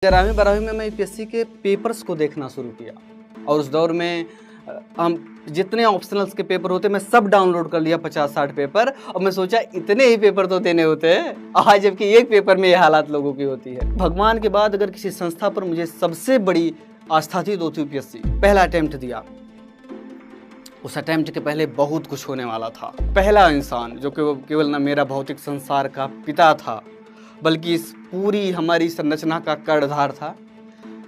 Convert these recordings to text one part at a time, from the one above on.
11वीं 12वीं में मैं यूपीएससी के पेपर्स को देखना शुरू किया और उस दौर में हम जितने ऑप्शनल्स के पेपर होते मैं सब डाउनलोड कर लिया 50-60 पेपर और मैं सोचा इतने ही पेपर तो देने होते हैं आज, जबकि एक पेपर में ये हालात लोगों की होती है। भगवान के बाद अगर किसी संस्था पर मुझे सबसे बड़ी आस्था थी तो थी यूपीएससी। पहला अटेम्प्ट दिया, उस अटेम्प्ट के पहले बहुत कुछ होने वाला था। पहला इंसान जो केवल न मेरा भौतिक संसार का पिता था बल्कि इस पूरी हमारी संरचना का कर्णधार था।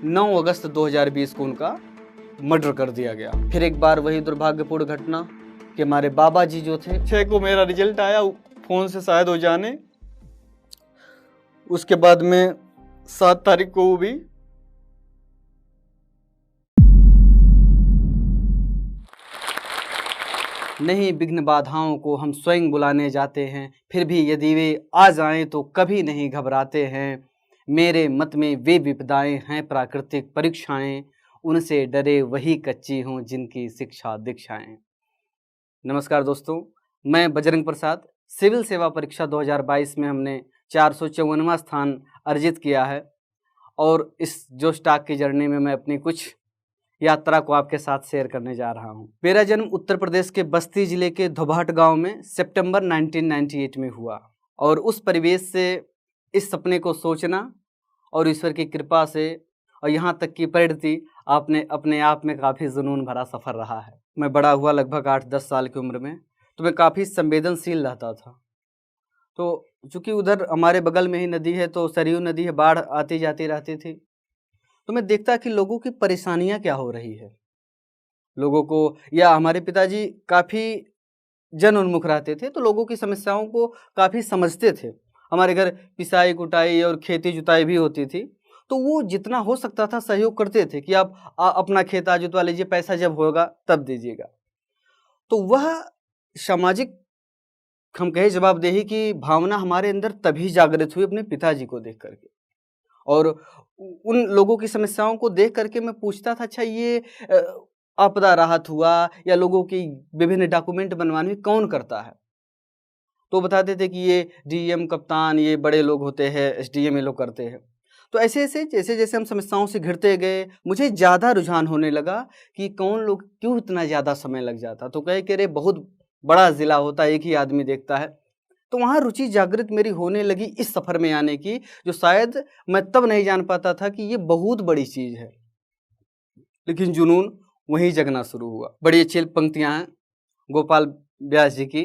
9 अगस्त 2020 को उनका मर्डर कर दिया गया। फिर एक बार वही दुर्भाग्यपूर्ण घटना कि हमारे बाबा जी जो थे, 6 को मेरा रिजल्ट आया फोन से शायद हो जाने, उसके बाद में 7 तारीख को वो भी नहीं। विघ्न बाधाओं को हम स्वयं बुलाने जाते हैं, फिर भी यदि वे आ जाएं तो कभी नहीं घबराते हैं। मेरे मत में वे विपदाएं हैं प्राकृतिक परीक्षाएं, उनसे डरे वही कच्ची हों जिनकी शिक्षा दीक्षाएं। नमस्कार दोस्तों, मैं बजरंग प्रसाद। सिविल सेवा परीक्षा 2022 में हमने 454वां स्थान अर्जित किया है और इस जो स्टॉक की जर्नी में मैं अपनी कुछ यात्रा को आपके साथ शेयर करने जा रहा हूं। मेरा जन्म उत्तर प्रदेश के बस्ती जिले के धोबाट गांव में सितंबर 1998 में हुआ और उस परिवेश से इस सपने को सोचना और ईश्वर की कृपा से और यहाँ तक की परिणति आपने अपने आप में काफ़ी जुनून भरा सफ़र रहा है। मैं बड़ा हुआ लगभग 8-10 साल की उम्र में, तो मैं काफ़ी संवेदनशील रहता था। तो चूँकि उधर हमारे बगल में ही नदी है, तो सरयू नदी है, बाढ़ आती जाती रहती थी, तो मैं देखता कि लोगों की परेशानियां क्या हो रही है। लोगों को, या हमारे पिताजी काफ़ी जन उन्मुख रहते थे तो लोगों की समस्याओं को काफ़ी समझते थे। हमारे घर पिसाई कुटाई और खेती जुताई भी होती थी, तो वो जितना हो सकता था सहयोग करते थे कि आप अपना खेत आज जुतवा लीजिए, पैसा जब होगा तब दीजिएगा। तो वह सामाजिक, हम कहे जवाबदेही की भावना हमारे अंदर तभी जागृत हुई अपने पिताजी को देख करके। और उन लोगों की समस्याओं को देख करके मैं पूछता था, अच्छा ये आपदा राहत हुआ या लोगों की विभिन्न डॉक्यूमेंट बनवाने में कौन करता है? तो बताते थे कि ये डीएम कप्तान, ये बड़े लोग होते हैं, एसडीएम ये लोग करते हैं। तो ऐसे ऐसे जैसे जैसे हम समस्याओं से घिरते गए, मुझे ज़्यादा रुझान होने लगा कि कौन लोग, क्यों इतना ज़्यादा समय लग जाता। तो कहे कि अरे बहुत बड़ा ज़िला होता है, एक ही आदमी देखता है। तो वहाँ रुचि जागृत मेरी होने लगी इस सफ़र में आने की, जो शायद मैं तब नहीं जान पाता था कि ये बहुत बड़ी चीज़ है, लेकिन जुनून वहीं जगना शुरू हुआ। बड़ी अच्छी पंक्तियाँ हैं गोपाल व्यास जी की।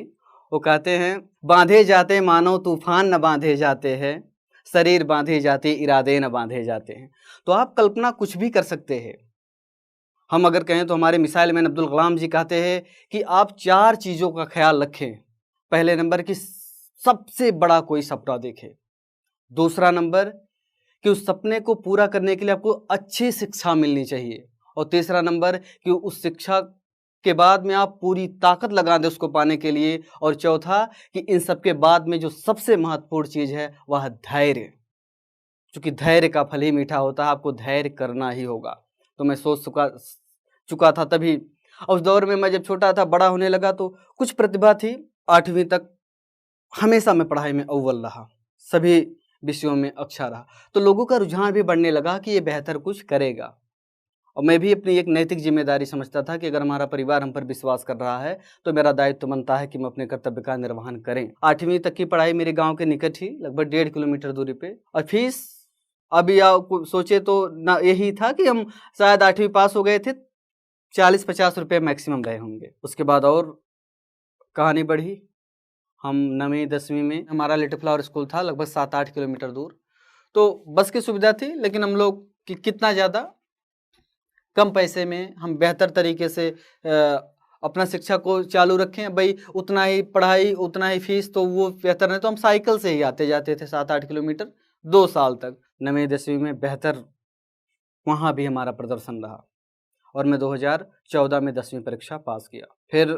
वो कहते हैं, बांधे जाते मानो तूफान न बांधे जाते हैं, शरीर बांधे जाते इरादे न बांधे जाते हैं। तो आप कल्पना कुछ भी कर सकते हैं। हम अगर कहें तो हमारे मिसाइल मैन अब्दुल कलाम जी कहते हैं कि आप 4 चीज़ों का ख्याल रखें। पहले नंबर की सबसे बड़ा कोई सपना देखें। दूसरा नंबर कि उस सपने को पूरा करने के लिए आपको अच्छी शिक्षा मिलनी चाहिए। और तीसरा नंबर कि उस शिक्षा के बाद में आप पूरी ताकत लगा दें उसको पाने के लिए। और चौथा कि इन सब के बाद में जो सबसे महत्वपूर्ण चीज़ है वह धैर्य, क्योंकि धैर्य का फल ही मीठा होता है, आपको धैर्य करना ही होगा। तो मैं सोच चुका था तभी। उस दौर में मैं जब छोटा था, बड़ा होने लगा तो कुछ प्रतिभा थी। 8वीं तक हमेशा मैं पढ़ाई में अव्वल रहा, सभी विषयों में अच्छा रहा। तो लोगों का रुझान भी बढ़ने लगा कि ये बेहतर कुछ करेगा। और मैं भी अपनी एक नैतिक जिम्मेदारी समझता था कि अगर हमारा परिवार हम पर विश्वास कर रहा है तो मेरा दायित्व बनता है कि मैं अपने कर्तव्य का निर्वहन करें। 8वीं तक की पढ़ाई मेरे गांव के निकट ही, लगभग 1.5 किलोमीटर दूरी पे। और फीस अभी आप सोचे तो ना, यही था कि हम शायद 8वीं पास हो गए थे, 40-50 रुपये मैक्सिमम रहे होंगे। उसके बाद और कहानी बढ़ी। हम 9वीं 10वीं में, हमारा लिटिल फ्लावर स्कूल था लगभग 7-8 किलोमीटर दूर। तो बस की सुविधा थी, लेकिन हम लोग कितना ज़्यादा कम पैसे में हम बेहतर तरीके से अपना शिक्षा को चालू रखें। भाई उतना ही पढ़ाई उतना ही फीस, तो वो बेहतर नहीं। तो हम साइकिल से ही आते जाते थे 7-8 किलोमीटर 2 साल तक। 9वीं 10वीं में बेहतर वहाँ भी हमारा प्रदर्शन रहा और मैं 2014 में 10वीं परीक्षा पास किया। फिर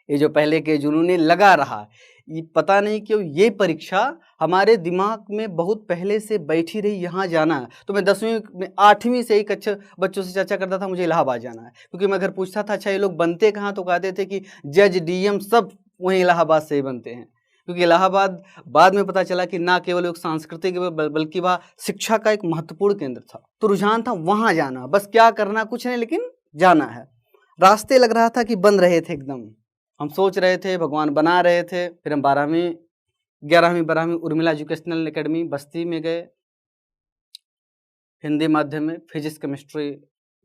ये जो पहले के जुनून लगा रहा, ये पता नहीं क्यों ये परीक्षा हमारे दिमाग में बहुत पहले से बैठी रही, यहाँ जाना है। तो मैं 10वीं में 8वीं से ही कक्षा बच्चों से चर्चा करता था, मुझे इलाहाबाद जाना है। क्योंकि मैं अगर पूछता था अच्छा ये लोग बनते कहाँ, तो कहते थे कि जज डीएम सब वहीं इलाहाबाद से ही बनते हैं। क्योंकि इलाहाबाद बाद में पता चला कि ना केवल एक सांस्कृतिक बल्कि वह शिक्षा का एक महत्वपूर्ण केंद्र था। तो रुझान था वहां जाना, बस क्या करना कुछ नहीं, लेकिन जाना है। रास्ते लग रहा था कि बन रहे थे एकदम। हम सोच रहे थे, भगवान बना रहे थे। फिर हम 11वीं उर्मिला एजुकेशनल एकेडमी बस्ती में गए, हिंदी माध्यम में फिजिक्स केमिस्ट्री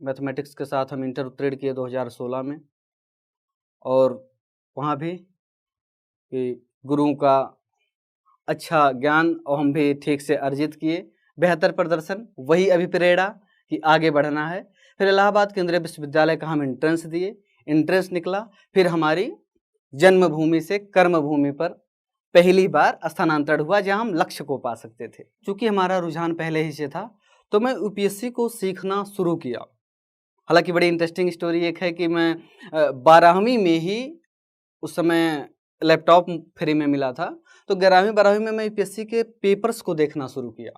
मैथमेटिक्स के साथ हम इंटर उत्तीर्ण किए 2016 में। और वहाँ भी गुरुओं का अच्छा ज्ञान और हम भी ठीक से अर्जित किए, बेहतर प्रदर्शन, वही अभिप्रेरणा कि आगे बढ़ना है। फिर इलाहाबाद केंद्रीय विश्वविद्यालय का हम एंट्रेंस दिए, एंट्रेंस निकला। फिर हमारी जन्मभूमि से कर्मभूमि पर पहली बार स्थानांतरण हुआ, जहां हम लक्ष्य को पा सकते थे। क्योंकि हमारा रुझान पहले ही से था, तो मैं यूपीएससी को सीखना शुरू किया। हालांकि बड़ी इंटरेस्टिंग स्टोरी एक है कि मैं 12वीं में ही, उस समय लैपटॉप फ्री में मिला था, तो 11वीं में मैं यूपीएससी के पेपर्स को देखना शुरू किया।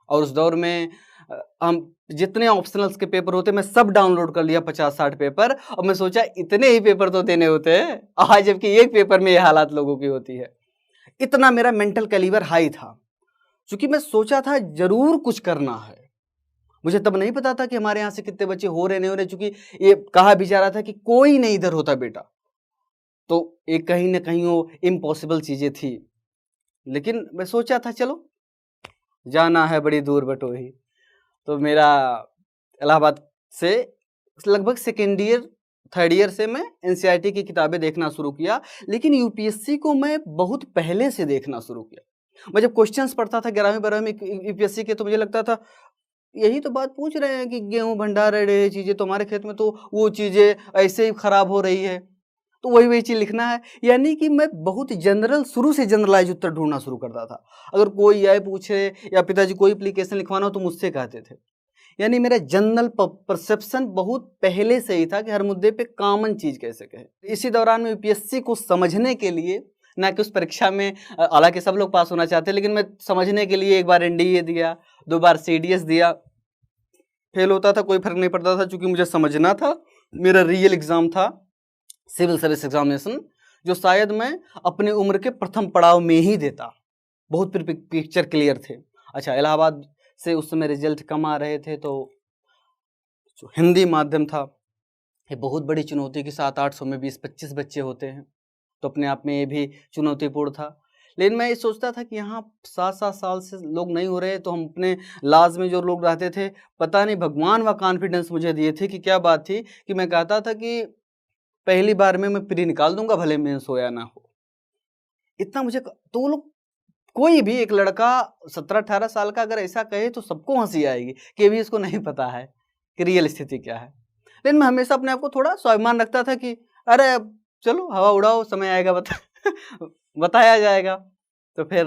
और उस दौर में हम जितने ऑप्शनल्स के पेपर होते मैं सब डाउनलोड कर लिया, 50-60 पेपर। और मैं सोचा इतने ही पेपर तो देने होते हैं आज, जबकि एक पेपर में ये हालात लोगों की होती है। इतना मेरा मेंटल कैलिबर हाई था, क्योंकि मैं सोचा था जरूर कुछ करना है। मुझे तब नहीं पता था कि हमारे यहाँ से कितने बच्चे हो रहे नहीं हो रहे, क्योंकि ये कहा भी जा रहा था कि कोई नहीं इधर होता बेटा, तो एक कहीं ना कहीं वो इम्पॉसिबल चीजें थी। लेकिन मैं सोचा था चलो जाना है बड़ी दूर बटोही। तो मेरा इलाहाबाद से लगभग सेकेंड ईयर थर्ड ईयर से मैं एनसीईआरटी की किताबें देखना शुरू किया, लेकिन यूपीएससी को मैं बहुत पहले से देखना शुरू किया। मैं जब क्वेश्चंस पढ़ता था 11वीं में यूपीएससी के, तो मुझे लगता था यही तो बात पूछ रहे हैं कि गेहूं भंडार रहे चीजें, तो हमारे खेत में तो वो चीजें ऐसे ही खराब हो रही है, तो वही चीज लिखना है। यानी कि मैं बहुत जनरल, शुरू से जनरलाइज उत्तर ढूंढना शुरू करता था। अगर कोई आए पूछे या पिताजी कोई एप्लीकेशन लिखवाना हो तो मुझसे कहते थे। यानी मेरा जनरल परसेप्शन बहुत पहले से ही था कि हर मुद्दे पे कॉमन चीज कैसे कहे। इसी दौरान में यूपीएससी को समझने के लिए, ना कि उस परीक्षा में, हालांकि सब लोग पास होना चाहते, लेकिन मैं समझने के लिए एक बार एनडीए दिया, 2 बार सीडीएस दिया। फेल होता था कोई फर्क नहीं पड़ता था, क्योंकि मुझे समझना था। मेरा रियल एग्जाम था सिविल सर्विस एग्जामिनेशन, जो शायद मैं अपने उम्र के प्रथम पड़ाव में ही देता। बहुत पिक्चर क्लियर थे। अच्छा, इलाहाबाद से उस समय रिजल्ट कम आ रहे थे, तो जो हिंदी माध्यम था ये बहुत बड़ी चुनौती की, 700-800 में 20-25 बच्चे होते हैं, तो अपने आप में ये भी चुनौतीपूर्ण था। लेकिन मैं ये सोचता था कि यहाँ 7-7 साल से लोग नहीं हो रहे, तो हम अपने लाज में जो लोग रहते थे, पता नहीं भगवान व कॉन्फिडेंस मुझे दिए थे कि क्या बात थी कि मैं कहता था कि पहली बार में मैं प्री निकाल दूंगा, भले मेंस हो या ना हो। इतना मुझे, तो वो लोग, कोई भी एक लड़का 17-18 साल का अगर ऐसा कहे तो सबको हंसी आएगी कि अभी इसको नहीं पता है कि रियल स्थिति क्या है। लेकिन मैं हमेशा अपने आप को थोड़ा स्वाभिमान रखता था कि अरे अब चलो हवा उड़ाओ, समय आएगा बताया जाएगा। तो फिर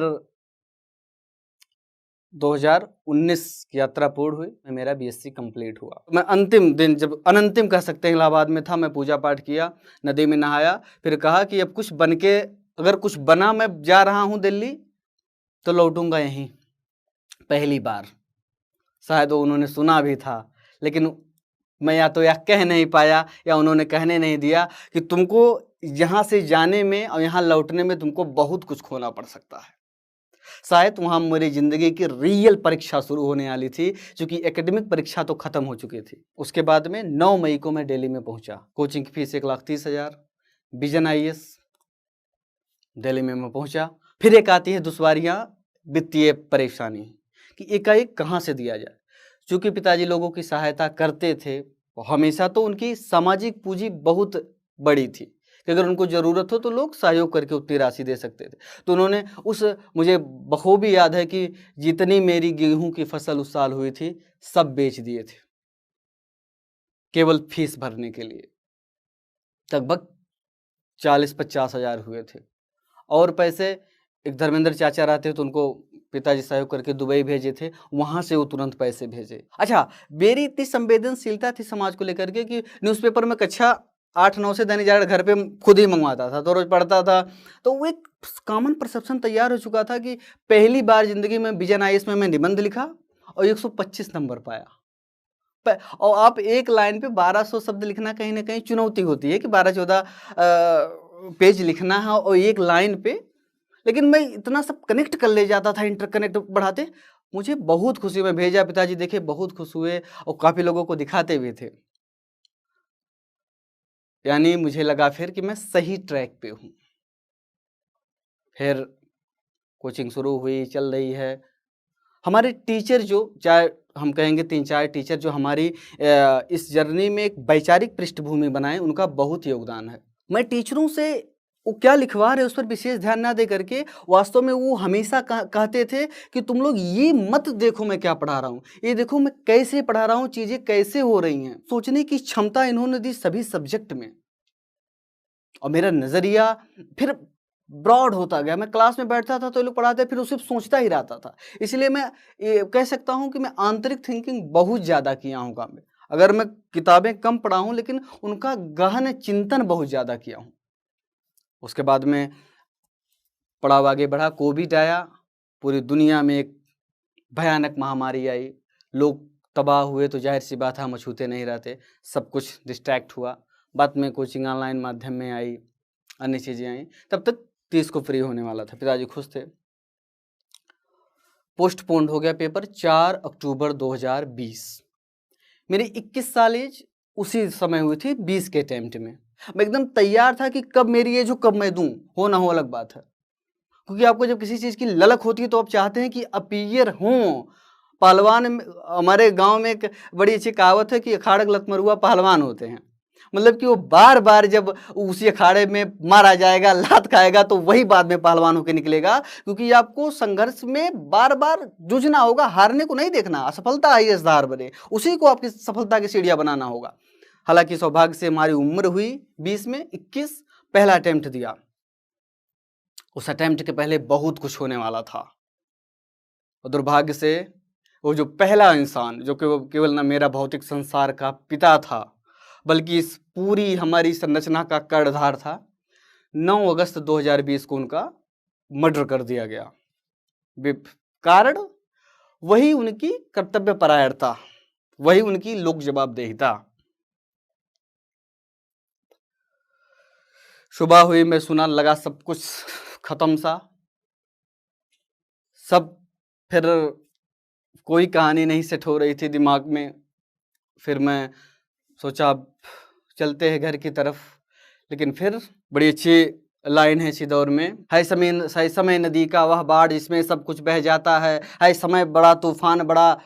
2019 की यात्रा पूर्ण हुई, मेरा बीएससी कंप्लीट हुआ। मैं अंतिम दिन, जब अनंतिम कह सकते हैं, इलाहाबाद में था। मैं पूजा पाठ किया, नदी में नहाया, फिर कहा कि अब कुछ बन के, अगर कुछ बना, मैं जा रहा हूँ दिल्ली, तो लौटूंगा यहीं। पहली बार शायद वो उन्होंने सुना भी था, लेकिन मैं या तो यह कह नहीं पाया या उन्होंने कहने नहीं दिया कि तुमको यहाँ से जाने में और यहाँ लौटने में तुमको बहुत कुछ खोना पड़ सकता है। शायद वहाँ मेरी जिंदगी की रियल परीक्षा शुरू होने वाली थी, क्योंकि एकेडमिक परीक्षा तो खत्म हो चुकी थी। उसके बाद में 9 मई को मैं दिल्ली में पहुंचा। कोचिंग की फीस 1,30,000, विजन आईएएस, दिल्ली में मैं पहुंचा। फिर एक आती है दुश्वारियां, वित्तीय परेशानी कि एकाएक कहाँ से दिया जाए। चूंकि पिताजी लोगों की सहायता करते थे, हमेशा तो उनकी सामाजिक पूंजी बहुत बड़ी थी कि अगर उनको ज़रूरत हो तो लोग सहयोग करके उतनी राशि दे सकते थे। तो उन्होंने मुझे बखूबी याद है कि जितनी मेरी गेहूं की फसल उस साल हुई थी, सब बेच दिए थे केवल फीस भरने के लिए। लगभग 40-50 हज़ार हुए थे। और पैसे, एक धर्मेंद्र चाचा रहते तो उनको पिताजी सहयोग करके दुबई भेजे थे, वहां से वो तुरंत पैसे भेजे। अच्छा, मेरी इतनी संवेदनशीलता थी समाज को लेकर के कि न्यूज़पेपर में कक्षा 8-9 से दैनिक जागरण घर पे खुद ही मंगवाता था, तो रोज पढ़ता था। तो वो एक कॉमन परसेप्शन तैयार हो चुका था कि पहली बार जिंदगी में विजन आईएएस में मैं निबंध लिखा और 125 नंबर पाया। और आप एक लाइन पे 1200 शब्द लिखना कहीं ना कहीं चुनौती होती है कि 12-14 पेज लिखना है और एक लाइन पे। लेकिन मैं इतना सब कनेक्ट कर ले जाता था, इंटरकनेक्ट बढ़ाते, मुझे बहुत खुशी, मैं भेजा, पिताजी देखे, बहुत खुश हुए और काफ़ी लोगों को दिखाते भी थे। यानी मुझे लगा फिर कि मैं सही ट्रैक पे हूँ। फिर कोचिंग शुरू हुई, चल रही है। हमारे टीचर जो, चाहे हम कहेंगे 3-4 टीचर जो हमारी इस जर्नी में एक वैचारिक पृष्ठभूमि बनाए, उनका बहुत योगदान है। मैं टीचरों से वो क्या लिखवा रहे उस पर विशेष ध्यान ना दे करके, वास्तव में वो हमेशा कहते थे कि तुम लोग ये मत देखो मैं क्या पढ़ा रहा हूँ, ये देखो मैं कैसे पढ़ा रहा हूँ, चीज़ें कैसे हो रही हैं। सोचने की क्षमता इन्होंने दी सभी सब्जेक्ट में, और मेरा नज़रिया फिर ब्रॉड होता गया। मैं क्लास में बैठता था तो ये लोग पढ़ाते, फिर उसे सोचता ही रहता था। इसलिए मैं ये कह सकता हूँ कि मैं आंतरिक थिंकिंग बहुत ज़्यादा किया हूँ काम में। अगर मैं किताबें कम पढ़ा हूँ, लेकिन उनका गहन चिंतन बहुत ज़्यादा किया हूँ। उसके बाद में पड़ाव आगे बढ़ा, कोविड आया, पूरी दुनिया में एक भयानक महामारी आई, लोग तबाह हुए, तो जाहिर सी बात है हम अछूते नहीं रहते, सब कुछ डिस्ट्रैक्ट हुआ। बाद में कोचिंग ऑनलाइन माध्यम में आई, अन्य चीज़ें आई, तब तक 30 को फ्री होने वाला था, पिताजी खुश थे। पोस्टपोन्ड हो गया पेपर 4 अक्टूबर 2020। मेरी 21 साल एज उसी समय हुई थी, 20 के अटेम्प्ट में। मैं एकदम तैयार था कि कब मेरी एज हो, कब मैं दूं, हो ना हो अलग बात है, क्योंकि आपको जब किसी चीज़ की ललक होती है तो आप चाहते हैं कि अपीयर हों। पहलवान, हमारे गांव में एक बड़ी अच्छी कहावत है कि अखाड़क लतमरुआ पहलवान होते हैं, मतलब कि वो बार बार जब उसी अखाड़े में मारा जाएगा, लात खाएगा, तो वही बाद में पहलवान होकर निकलेगा, क्योंकि आपको संघर्ष में बार बार जूझना होगा, हारने को नहीं देखना। असफलता आई आधार बने, उसी को आपकी सफलता की सीढ़ियां बनाना होगा। हालांकि सौभाग्य से हमारी उम्र हुई 20 में 21, पहला अटेम्प्ट दिया। उस अटेम्प्ट के पहले बहुत कुछ होने वाला था, और दुर्भाग्य से वो जो पहला इंसान जो केवल ना मेरा भौतिक संसार का पिता था, बल्कि इस पूरी हमारी संरचना का कर्णधार था, 9 अगस्त 2020 को उनका मर्डर कर दिया गया। कारण वही उनकी कर्तव्यपरायणता, वही उनकी लोक जवाबदेहिता। सुबह हुई, मैं सुना, लगा सब कुछ खत्म सा, सब, फिर कोई कहानी नहीं सेट हो रही थी दिमाग में। फिर मैं सोचा अब चलते हैं घर की तरफ, लेकिन फिर बड़ी अच्छी लाइन है इसी दौर में, है समय नदी का वह बाढ़ जिसमें सब कुछ बह जाता है समय बड़ा तूफान बड़ा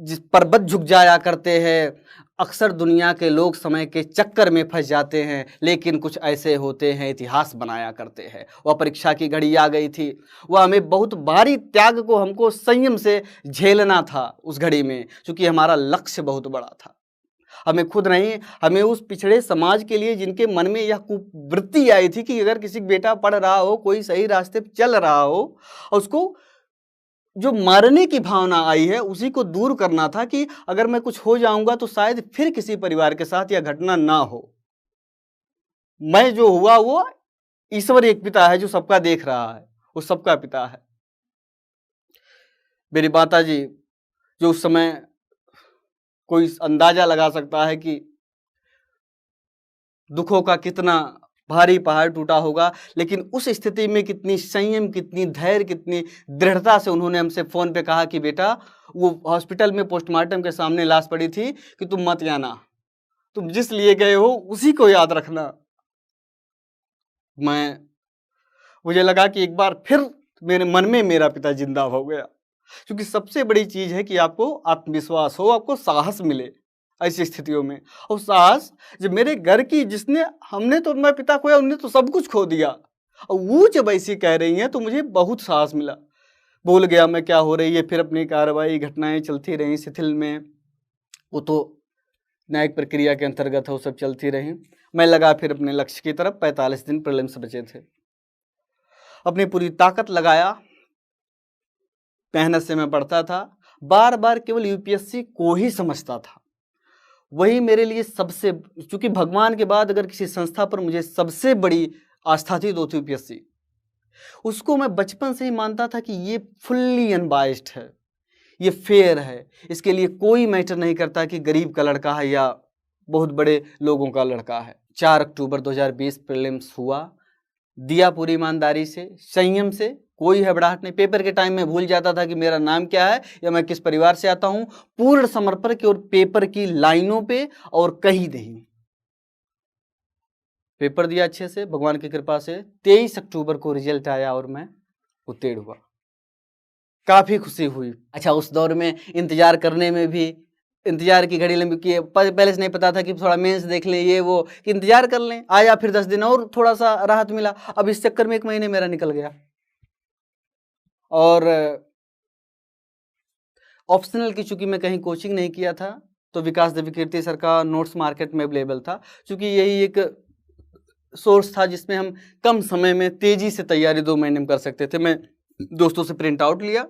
जिस पर्वत झुक जाया करते हैं। अक्सर दुनिया के लोग समय के चक्कर में फंस जाते हैं, लेकिन कुछ ऐसे होते हैं इतिहास बनाया करते हैं। वह परीक्षा की घड़ी आ गई थी, वह हमें बहुत भारी त्याग को हमको संयम से झेलना था उस घड़ी में, क्योंकि हमारा लक्ष्य बहुत बड़ा था। हमें खुद नहीं, हमें उस पिछड़े समाज के लिए जिनके मन में यह कुवृत्ति आई थी कि अगर किसी बेटा पढ़ रहा हो, कोई सही रास्ते पर चल रहा हो, उसको जो मारने की भावना आई है उसी को दूर करना था, कि अगर मैं कुछ हो जाऊंगा तो शायद फिर किसी परिवार के साथ यह घटना ना हो। मैं जो हुआ वो ईश्वर एक पिता है जो सबका देख रहा है, वो सबका पिता है। मेरी माता जी जो उस समय, कोई अंदाजा लगा सकता है कि दुखों का कितना भारी पहाड़ टूटा होगा, लेकिन उस स्थिति में कितनी संयम, कितनी धैर्य, कितनी दृढ़ता से उन्होंने हमसे फोन पे कहा कि बेटा, वो हॉस्पिटल में पोस्टमार्टम के सामने लाश पड़ी थी, कि तुम मत जाना, तुम जिस लिए गए हो उसी को याद रखना। मुझे लगा कि एक बार फिर मेरे मन में मेरा पिता जिंदा हो गया, क्योंकि सबसे बड़ी चीज है कि आपको आत्मविश्वास हो, आपको साहस मिले ऐसी स्थितियों में। और साहस जब मेरे घर की, जिसने, हमने तो अपना पिता खोया, उन्होंने तो सब कुछ खो दिया, और वो जब ऐसी कह रही हैं तो मुझे बहुत साहस मिला। भूल गया मैं क्या हो रही है, फिर अपनी कार्रवाई, घटनाएं चलती रहीं शिथिल में, वो तो न्यायिक प्रक्रिया के अंतर्गत है, वो सब चलती रहीं। मैं लगा फिर अपने लक्ष्य की तरफ। 45 दिन प्रीलिम्स बचे थे, अपनी पूरी ताकत लगाया, मेहनत से मैं पढ़ता था, बार बार केवल यूपीएससी को ही समझता था। वही मेरे लिए सबसे, क्योंकि भगवान के बाद अगर किसी संस्था पर मुझे सबसे बड़ी आस्था थी तो यूपीएससी। उसको मैं बचपन से ही मानता था कि ये फुल्ली अनबाइस्ड है, ये फेयर है, इसके लिए कोई मैटर नहीं करता कि गरीब का लड़का है या बहुत बड़े लोगों का लड़का है। 4 अक्टूबर 2020 प्रीलिम्स हुआ, दिया पूरी ईमानदारी से, संयम से, कोई हड़बड़ाहट नहीं। पेपर के टाइम में भूल जाता था कि मेरा नाम क्या है या मैं किस परिवार से आता हूं। पूर्ण समर्पण केवल पेपर की लाइनों पे और कहीं नहीं। पेपर दिया अच्छे से, भगवान की कृपा से 23 अक्टूबर को रिजल्ट आया और मैं उत्तीर्ण हुआ। काफी खुशी हुई। अच्छा, उस दौर में इंतजार करने में भी, इंतजार की घड़ी लंबी की, पहले से नहीं पता था कि थोड़ा मेंस देख लें, ये वो, कि इंतजार कर लें, आया फिर 10 दिन और थोड़ा सा राहत मिला। अब इस चक्कर में 1 महीने मेरा निकल गया। और ऑप्शनल की चूंकि मैं कहीं कोचिंग नहीं किया था, तो विकास देवकीर्ति सर का नोट्स मार्केट में अवेलेबल था। चूंकि यही एक सोर्स था जिसमें हम कम समय में तेजी से तैयारी 2 महीने में कर सकते थे। मैं दोस्तों से प्रिंट आउट लिया,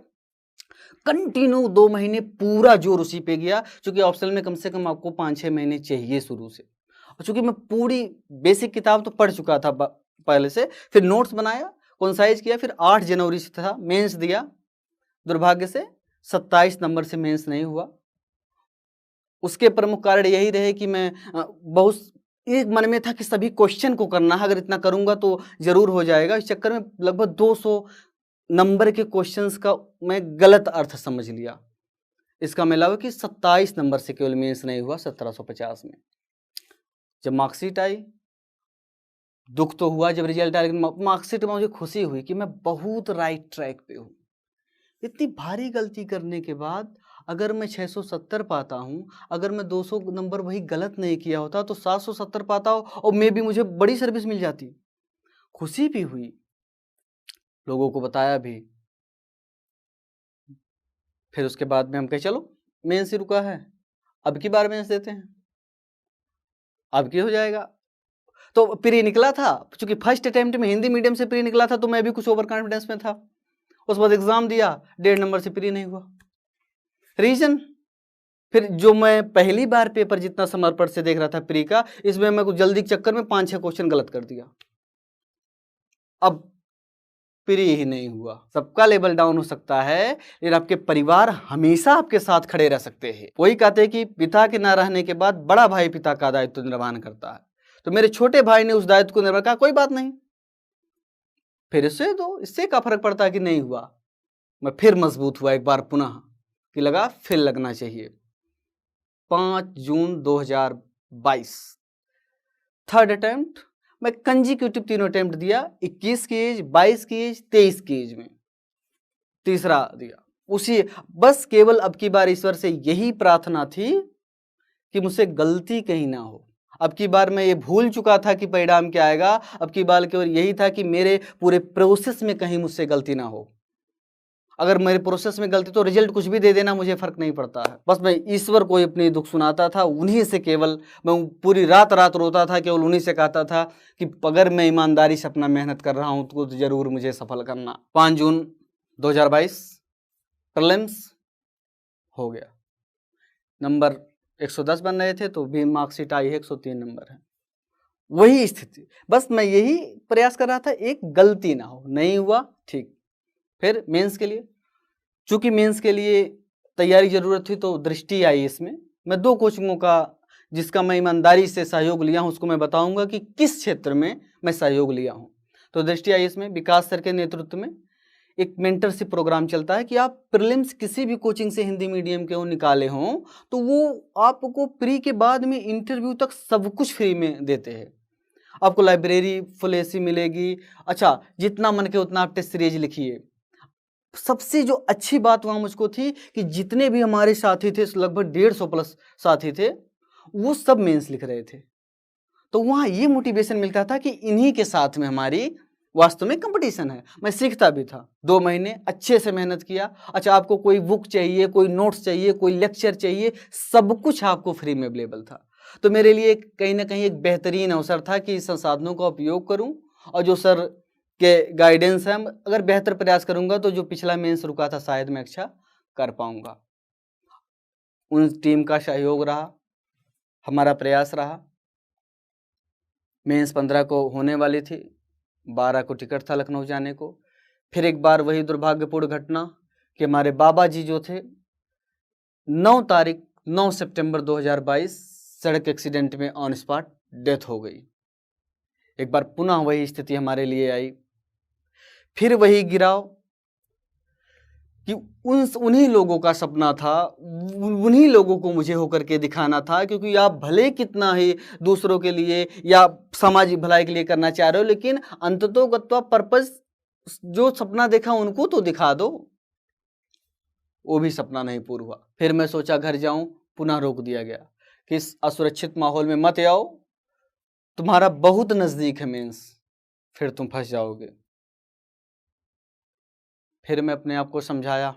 कंटिन्यू 2 महीने पूरा जोर उसी पे गया। चूंकि ऑप्शनल में कम से कम आपको 5-6 महीने चाहिए शुरू से, और चूंकि मैं पूरी बेसिक किताब तो पढ़ चुका था पहले से, फिर नोट्स बनाया, कंसाइज किया, फिर 8 जनवरी से था मेंस दिया। दुर्भाग्य से 27 नंबर से मेंस नहीं हुआ। उसके प्रमुख कारण यही रहे कि मैं बहुत एक मन में था कि सभी क्वेश्चन को करना है, अगर इतना करूंगा तो जरूर हो जाएगा। इस चक्कर में लगभग 200 नंबर के क्वेश्चंस का मैं गलत अर्थ समझ लिया। इसका मतलब कि 27 नंबर से केवल मेंस नहीं हुआ 1750 में। जब मार्कशीट आई, दुख तो हुआ जब रिजल्ट आया, लेकिन मार्कशीट में मुझे खुशी हुई कि मैं बहुत राइट ट्रैक पे हूँ। इतनी भारी गलती करने के बाद अगर मैं 670 पाता हूँ, अगर मैं 200 नंबर वही गलत नहीं किया होता तो 770 पाता हो और मे भी मुझे बड़ी सर्विस मिल जाती। खुशी भी हुई, लोगों को बताया भी। फिर उसके बाद में हम कहे चलो मेंस ही रुका है, अब की बार मेंस देते हैं, अब की हो जाएगा। तो प्री निकला था, चूंकि फर्स्ट अटेम्प्ट में हिंदी मीडियम से प्री निकला था तो मैं भी कुछ ओवर कॉन्फिडेंस में था। उस बाद एग्जाम दिया, 1.5 नंबर से प्री नहीं हुआ। रीजन, फिर जो मैं पहली बार पेपर जितना समर्पण से देख रहा था प्री का, इसमें मैं कुछ जल्दी के चक्कर में 5-6 क्वेश्चन गलत कर दिया। अब प्री ही नहीं हुआ। सबका लेवल डाउन हो सकता है, लेकिन आपके परिवार हमेशा आपके साथ खड़े रह सकते हैं। वही कहते हैं कि पिता के ना रहने के बाद बड़ा भाई पिता का दायित्व निर्वहन करता है। तो मेरे छोटे भाई ने उस दायित्व को निर्वहन कहा, कोई बात नहीं, फिर इससे दो, इससे क्या फर्क पड़ता है कि नहीं हुआ। मैं फिर मजबूत हुआ एक बार पुनः, कि लगा फिर लगना चाहिए। 5 जून 2022 थर्ड अटेम्प्ट, मैं कंजिक्यूटिव 3 अटेम्प्ट दिया। 21 की एज, 22 की एज, 23 की एज में तीसरा दिया। उसी बस केवल अब की बार ईश्वर से यही प्रार्थना थी कि मुझसे गलती कहीं ना हो। अब की बार मैं ये भूल चुका था कि परिणाम क्या आएगा। अब की बार केवल यही था कि मेरे पूरे प्रोसेस में कहीं मुझसे गलती ना हो। अगर मेरे प्रोसेस में गलती तो रिजल्ट कुछ भी दे देना, मुझे फर्क नहीं पड़ता है। बस मैं ईश्वर को अपनी दुख सुनाता था, उन्हीं से केवल मैं पूरी रात रात रोता था, केवल उन्हीं से कहता था कि अगर मैं ईमानदारी से अपना मेहनत कर रहा हूं तो जरूर मुझे सफल करना। 5 जून 2022 प्रीलिम्स हो गया। नंबर 110 बन रहे थे तो भी मार्कशीट आई है 103 नंबर है। वही स्थिति, बस मैं यही प्रयास कर रहा था, एक गलती ना हो। नहीं हुआ, ठीक। फिर मेंस के लिए, चूंकि मेंस के लिए तैयारी जरूरत थी तो दृष्टि आई इसमें। मैं 2 कोचिंगों का जिसका मैं ईमानदारी से सहयोग लिया हूं उसको मैं बताऊंगा कि किस क्षेत्र में मैं सहयोग लिया हूं। तो दृष्टि आई इसमें, विकास सर के नेतृत्व में एक मेंटरशिप प्रोग्राम चलता है कि आप प्रीलिम्स किसी भी कोचिंग से हिंदी मीडियम के निकाले हों तो वो आपको प्री के बाद में इंटरव्यू तक सब कुछ फ्री में देते हैं। आपको लाइब्रेरी फुल एसी मिलेगी। अच्छा, जितना मन के उतना आप टेस्ट सीरीज लिखिए। सबसे जो अच्छी बात वहां मुझको थी कि जितने भी हमारे साथी थे, लगभग 150 प्लस साथी थे, वो सब मेंस लिख रहे थे। तो वहां ये मोटिवेशन मिलता था कि इन्हीं के साथ में हमारी वास्तव में कंपटीशन है। मैं सीखता भी था। 2 महीने अच्छे से मेहनत किया। अच्छा, आपको कोई बुक चाहिए, कोई नोट्स चाहिए, कोई लेक्चर चाहिए, सब कुछ आपको फ्री में अवेलेबल था। तो मेरे लिए कहीं ना कहीं एक बेहतरीन अवसर था कि इस संसाधनों का उपयोग करूं, और जो सर के गाइडेंस है, अगर बेहतर प्रयास करूंगा तो जो पिछला मेंस रुका था शायद मैं अच्छा कर पाऊंगा। उन टीम का सहयोग रहा, हमारा प्रयास रहा। मेंस 15 को होने वाली थी, 12 को टिकट था लखनऊ जाने को। फिर एक बार वही दुर्भाग्यपूर्ण घटना कि हमारे बाबा जी जो थे 9 सितंबर 2022 सड़क एक्सीडेंट में ऑन स्पॉट डेथ हो गई। एक बार पुनः वही स्थिति हमारे लिए आई, फिर वही गिराव कि उन्हीं लोगों का सपना था, उन्हीं लोगों को मुझे होकर के दिखाना था, क्योंकि आप भले कितना ही दूसरों के लिए या सामाजिक भलाई के लिए करना चाह रहे हो, लेकिन अंततोगत्वा पर्पस जो सपना देखा उनको तो दिखा दो। वो भी सपना नहीं पूरा हुआ। फिर मैं सोचा घर जाऊं, पुनः रोक दिया गया कि इस असुरक्षित माहौल में मत आओ, तुम्हारा बहुत नजदीक है मेंस, फिर तुम फंस जाओगे। फिर मैं अपने आप को समझाया,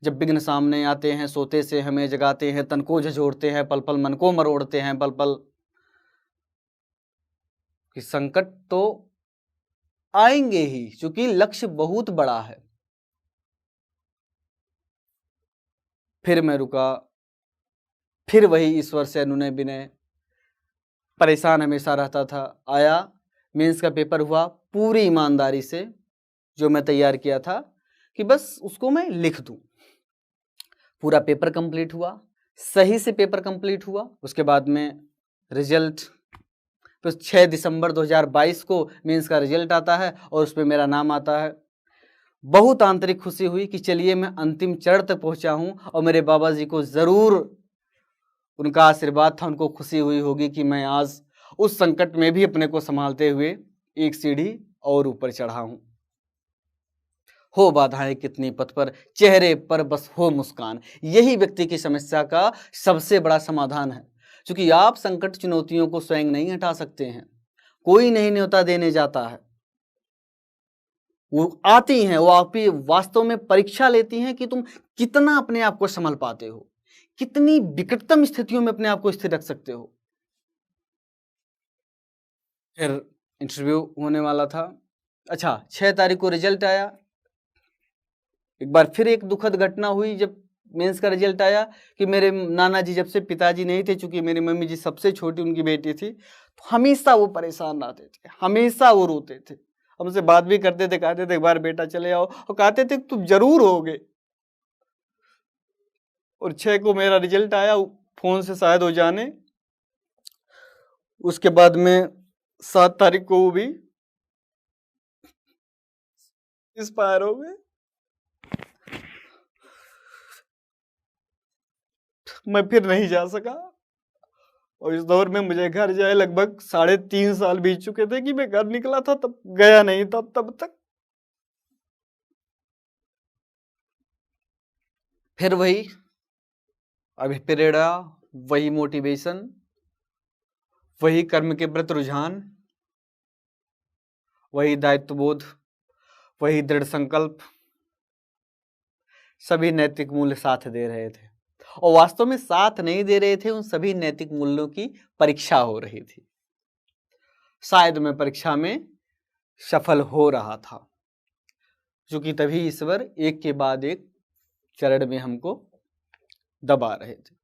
जब विघ्न सामने आते हैं सोते से हमें जगाते हैं, तन को झंझोड़ते हैं, पल पल मन को मरोड़ते हैं, पल पल कि संकट तो आएंगे ही, क्योंकि लक्ष्य बहुत बड़ा है। फिर मैं रुका, फिर वही ईश्वर से अनुनय विनय, परेशान हमेशा रहता था। आया मेंस का पेपर हुआ पूरी ईमानदारी से, जो मैं तैयार किया था कि बस उसको मैं लिख दूं। पूरा पेपर कंप्लीट हुआ, सही से पेपर कंप्लीट हुआ। उसके बाद में रिजल्ट, तो 6 दिसंबर 2022 को मेंस का रिजल्ट आता है और उसमें मेरा नाम आता है। बहुत आंतरिक खुशी हुई कि चलिए मैं अंतिम चरण तक पहुंचा हूं, और मेरे बाबा जी को जरूर उनका आशीर्वाद था, उनको खुशी हुई होगी कि मैं आज उस संकट में भी अपने को संभालते हुए एक सीढ़ी और ऊपर चढ़ा हूं। हो बाधाएं कितनी पथ पर, चेहरे पर बस हो मुस्कान, यही व्यक्ति की समस्या का सबसे बड़ा समाधान है। क्योंकि आप संकट चुनौतियों को स्वयं नहीं हटा सकते हैं, कोई नहीं न्योता देने जाता है, वो आती हैं, वो आपकी वास्तव में परीक्षा लेती हैं कि तुम कितना अपने आप को संभाल पाते हो, कितनी विकटतम स्थितियों में अपने आप को स्थिर रख सकते हो। फिर इंटरव्यू होने वाला था। अच्छा, 6 तारीख को रिजल्ट आया। एक बार फिर एक दुखद घटना हुई जब मेंस का रिजल्ट आया कि मेरे नाना जी, जब से पिताजी नहीं थे, चूंकि मेरी मम्मी जी सबसे छोटी उनकी बेटी थी, तो हमेशा वो परेशान रहते थे, हमेशा वो रोते थे। हमसे बात भी करते थे, कहते थे एक बार बेटा चले आओ, और कहते थे तुम जरूर होगे। और 6 को मेरा रिजल्ट आया, फोन से शायद हो जाने। उसके बाद में 7 तारीख को वो भी एक्सपायर हो गए। मैं फिर नहीं जा सका, और इस दौर में मुझे घर जाए लगभग 3.5 साल बीत चुके थे कि मैं घर निकला था, तब गया नहीं था तब तक। फिर वही अभिप्रेरणा, वही मोटिवेशन, वही कर्म के प्रति रुझान, वही दायित्वबोध, वही दृढ़ संकल्प, सभी नैतिक मूल्य साथ दे रहे थे। और वास्तव में साथ नहीं दे रहे थे, उन सभी नैतिक मूल्यों की परीक्षा हो रही थी। शायद मैं परीक्षा में सफल हो रहा था, क्योंकि तभी ईश्वर एक के बाद एक चरण में हमको दबा रहे थे।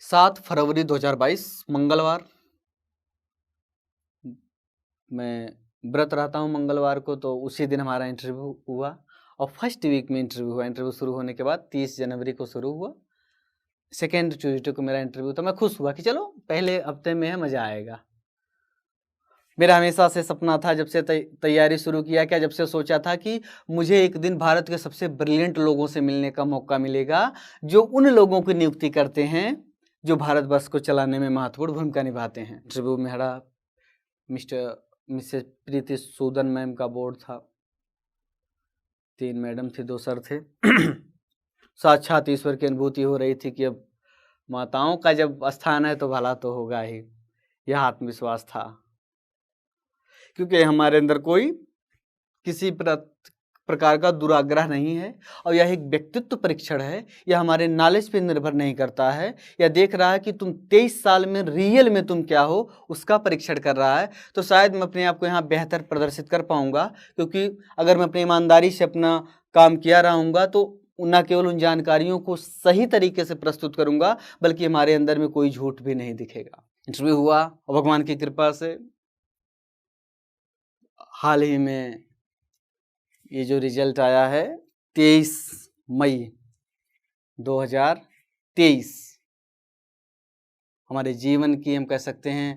7 फरवरी 2022 मंगलवार, मैं व्रत रहता हूँ मंगलवार को, तो उसी दिन हमारा इंटरव्यू हुआ, और फर्स्ट वीक में इंटरव्यू हुआ। इंटरव्यू शुरू होने के बाद 30 जनवरी को शुरू हुआ, सेकेंड ट्यूजडे को मेरा इंटरव्यू था। मैं खुश हुआ कि चलो पहले हफ्ते में है, मजा आएगा। मेरा हमेशा से सपना था, जब से तैयारी शुरू किया, क्या जब से सोचा था कि मुझे एक दिन भारत के सबसे ब्रिलियंट लोगों से मिलने का मौका मिलेगा, जो उन लोगों की नियुक्ति करते हैं जो भारतवर्ष को चलाने में महत्वपूर्ण भूमिका निभाते हैं। इंटरव्यू में हरा मिसेस प्रीति सूदन मैम का बोर्ड था, 3 मैडम थी, 2 सर थे। साक्षात ईश्वर की अनुभूति हो रही थी कि अब माताओं का जब स्थान है तो भला तो होगा ही, यह आत्मविश्वास था। क्योंकि हमारे अंदर कोई किसी प्रकार का दुराग्रह नहीं है, और यह एक व्यक्तित्व परीक्षण है। यह हमारे नॉलेज पे निर्भर नहीं करता है, यह देख रहा है कि तुम 23 साल में रियल में तुम क्या हो, उसका परीक्षण कर रहा है। तो शायद मैं अपने आप को यहाँ बेहतर प्रदर्शित कर पाऊंगा, क्योंकि अगर मैं अपनी ईमानदारी से अपना काम किया रहूँगा तो न केवल उन जानकारियों को सही तरीके से प्रस्तुत करूँगा, बल्कि हमारे अंदर में कोई झूठ भी नहीं दिखेगा। इंटरव्यू हुआ, और भगवान की कृपा से हाल ही में ये जो रिजल्ट आया है 23 मई 2023, हमारे जीवन की हम कह सकते हैं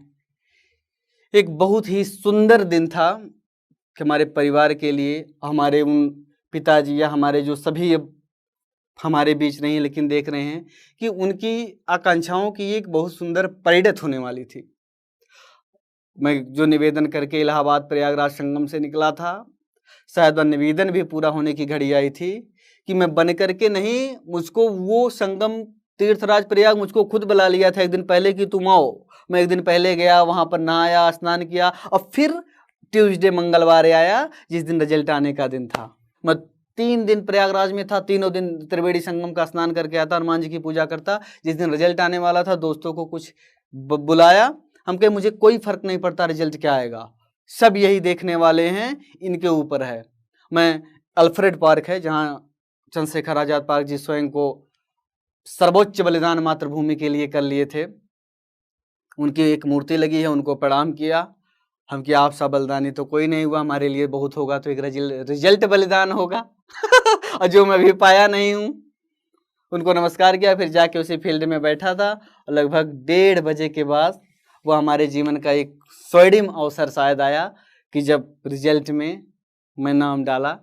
एक बहुत ही सुंदर दिन था कि हमारे परिवार के लिए, हमारे उन पिताजी या हमारे जो सभी अब हमारे बीच नहीं लेकिन देख रहे हैं कि उनकी आकांक्षाओं की एक बहुत सुंदर परिणत होने वाली थी। मैं जो निवेदन करके इलाहाबाद प्रयागराज संगम से निकला था, शायद वह निवेदन भी पूरा होने की घड़ी आई थी कि मैं बन करके नहीं, मुझको वो संगम तीर्थराज प्रयाग मुझको खुद बुला लिया था एक दिन पहले कि तुम आओ। मैं एक दिन पहले गया, वहां पर नहाया, स्नान किया और फिर ट्यूसडे मंगलवार आया जिस दिन रिजल्ट आने का दिन था। मैं 3 दिन प्रयागराज में था, तीनों दिन त्रिवेणी संगम का स्नान करके आता, हनुमान जी की पूजा करता। जिस दिन रिजल्ट आने वाला था, दोस्तों को कुछ बुलाया। हम कहे मुझे कोई फर्क नहीं पड़ता रिजल्ट क्या आएगा, सब यही देखने वाले हैं, इनके ऊपर है। मैं अल्फ्रेड पार्क है जहाँ चंद्रशेखर आजाद पार्क जी स्वयं को सर्वोच्च बलिदान मातृभूमि के लिए कर लिए थे, उनकी एक मूर्ति लगी है, उनको प्रणाम किया। हम कि आप सा बलिदानी तो कोई नहीं हुआ, हमारे लिए बहुत होगा तो एक रिजल्ट बलिदान होगा और जो मैं भी पाया नहीं हूँ। उनको नमस्कार किया, फिर जाके उसी फील्ड में बैठा था और लगभग 1:30 बजे के बाद वो हमारे जीवन का एक स्वर्णिम अवसर शायद आया कि जब रिजल्ट में मैं नाम डाला,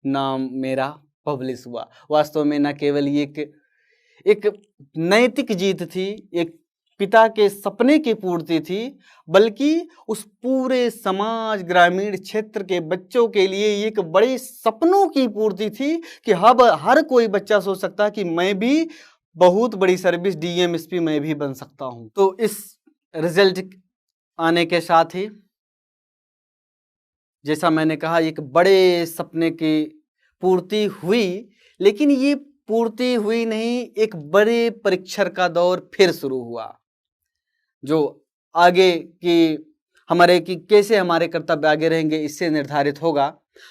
नाम मेरा पब्लिश हुआ। वास्तव में न केवल ये एक नैतिक जीत थी, एक पिता के सपने की पूर्ति थी, बल्कि उस पूरे समाज ग्रामीण क्षेत्र के बच्चों के लिए एक बड़े सपनों की पूर्ति थी कि अब हर कोई बच्चा सोच सकता है कि मैं भी बहुत बड़ी सर्विस डीएमएसपी मैं भी बन सकता हूं। तो इस रिजल्ट आने के साथ ही जैसा मैंने कहा एक बड़े सपने की पूर्ति हुई, लेकिन ये पूर्ति हुई नहीं, एक बड़े परीक्षण का दौर फिर शुरू हुआ जो आगे की हमारे कि कैसे हमारे कर्तव्य आगे रहेंगे इससे निर्धारित होगा।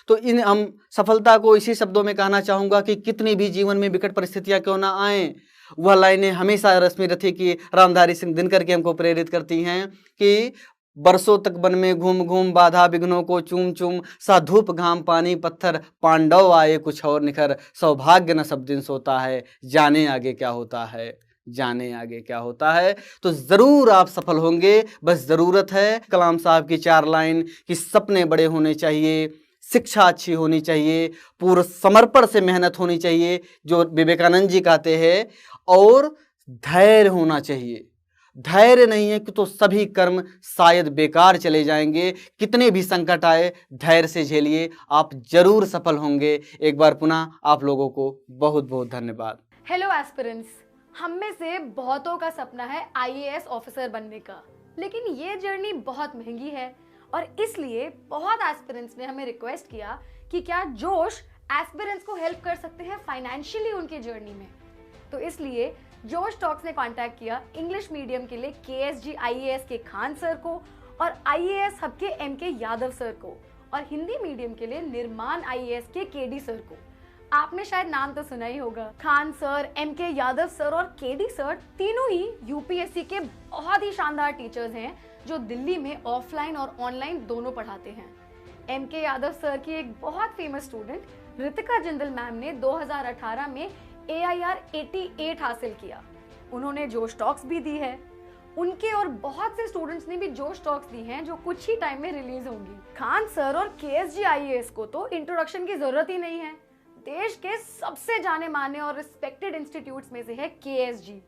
तो इन हम सफलता को इसी शब्दों में कहना चाहूँगा कि कितनी भी जीवन में विकट परिस्थितियाँ क्यों ना आए, वह लाइनें हमेशा रश्मि रथी की रामधारी सिंह दिनकर के हमको प्रेरित करती हैं कि बरसों तक वन में घूम घूम बाधा विघ्नों को चूम चूम, सा धूप घाम पानी पत्थर, पांडव आए कुछ और निखर, सौभाग्य न सब दिन सोता है, जाने आगे क्या होता है, जाने आगे क्या होता है। तो जरूर आप सफल होंगे, बस जरूरत है कलाम साहब की 4 लाइन कि सपने बड़े होने चाहिए, शिक्षा अच्छी होनी चाहिए, पूर्ण समर्पण से मेहनत होनी चाहिए जो विवेकानंद जी कहते हैं, और धैर्य होना चाहिए। धैर्य नहीं है कि तो सभी कर्म शायद बेकार चले जाएंगे। कितने भी संकट आए धैर्य से झेलिए, आप जरूर सफल होंगे। एक बार पुनः आप लोगों को बहुत बहुत धन्यवाद। हेलो एस्पिरेंट्स, हम में से बहुतों का सपना है आईएएस ऑफिसर बनने का, लेकिन ये जर्नी बहुत महंगी है और इसलिए बहुत एस्पिरेंट्स ने हमें रिक्वेस्ट किया कि क्या जोश एस्पिरेंट्स को हेल्प कर सकते हैं फाइनेंशियली उनकी जर्नी में। तो इसलिए जोश टॉक्स ने कांटेक्ट किया इंग्लिश मीडियम के लिए केएसजी आईएएस के खान सर को और आईएएस हब के एमके यादव सर को, और हिंदी मीडियम के लिए निर्माण आईएएस के केडी सर को। आपने शायद नाम तो सुना ही होगा। Khan sir, MK Yadav sir और केडी सर तीनों ही यूपीएससी के बहुत ही शानदार टीचर्स हैं जो दिल्ली में ऑफलाइन और ऑनलाइन दोनों पढ़ाते हैं। एमके यादव सर की एक बहुत famous student Ritika Jindal ma'am ने 2018 में AIR 88 हासिल किया। उन्होंने जोश टॉक्स भी दी है। उनके और बहुत से स्टूडेंट्स ने भी जोश टॉक्स दी हैं जो कुछ ही टाइम में रिलीज होंगी। खान सर और केएसजी आईएएस को तो इंट्रोडक्शन की जरूरत ही नहीं है। देश के सबसे जाने माने और रिस्पेक्टेड इंस्टीट्यूट्स में से है केएसजी।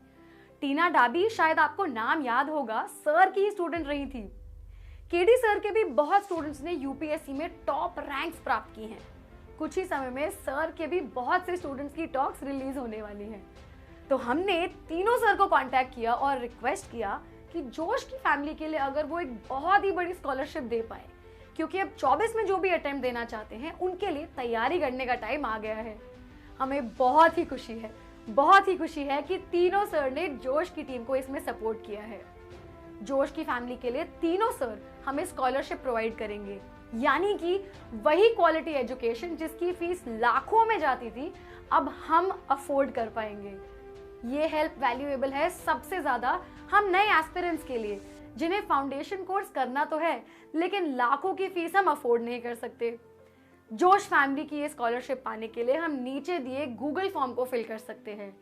टीना डाबी, शायद आपको नाम याद होगा, सर की ही स्टूडेंट रही थी। केडी सर के भी बहुत स्टूडेंट्स ने यूपीएससी में टॉप रैंक्स प्राप्त की हैं। कुछ ही समय में सर के भी बहुत से स्टूडेंट्स की टॉक्स रिलीज होने वाली हैं। तो हमने तीनों सर को कांटेक्ट किया और रिक्वेस्ट किया कि जोश की फैमिली के लिए अगर वो एक बहुत ही बड़ी स्कॉलरशिप दे पाए, क्योंकि अब 24 में जो भी अटेम्प्ट देना चाहते हैं उनके लिए तैयारी करने का टाइम आ गया है। हमें बहुत ही खुशी है कि तीनों सर ने जोश की टीम को इसमें सपोर्ट किया है। जोश की फैमिली के लिए तीनों सर हमें स्कॉलरशिप प्रोवाइड करेंगे, यानी कि वही क्वालिटी एजुकेशन जिसकी फीस लाखों में जाती थी अब हम अफोर्ड कर पाएंगे। ये हेल्प वैल्यूएबल है सबसे ज्यादा हम नए एस्पिरेंट्स के लिए, जिन्हें फाउंडेशन कोर्स करना तो है लेकिन लाखों की फीस हम अफोर्ड नहीं कर सकते। जोश फैमिली की ये स्कॉलरशिप पाने के लिए हम नीचे दिए गूगल फॉर्म को फिल कर सकते हैं।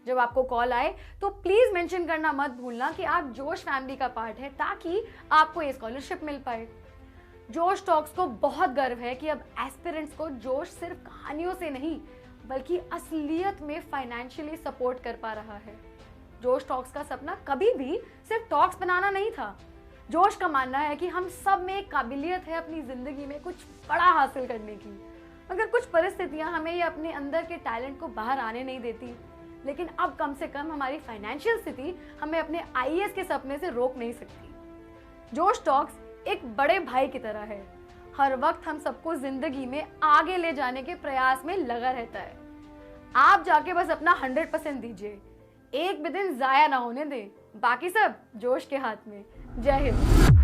जब आपको कॉल आए तो प्लीज मेंशन करना मत भूलना कि आप जोश फैमिली का पार्ट है, ताकि आपको ये स्कॉलरशिप मिल पाए। जोश टॉक्स को बहुत गर्व है कि अब एस्पिरेंट्स को जोश सिर्फ कहानियों से नहीं बल्कि असलियत में फाइनेंशियली सपोर्ट कर पा रहा है। जोश टॉक्स का सपना कभी भी सिर्फ टॉक्स बनाना नहीं था। जोश का मानना है कि हम सब में एक काबिलियत है अपनी जिंदगी में कुछ बड़ा हासिल करने की, मगर कुछ परिस्थितियां हमें ये अपने अंदर के टैलेंट को बाहर आने नहीं देती। लेकिन अब कम से कम हमारी फाइनेंशियल स्थिति हमें अपने आईएएस के सपने से रोक नहीं सकती। जोश टॉक्स एक बड़े भाई की तरह है, हर वक्त हम सबको जिंदगी में आगे ले जाने के प्रयास में लगा रहता है। आप जाके बस अपना 100% दीजिए, एक भी दिन जाया ना होने दें, बाकी सब जोश के हाथ में। जय हिंद।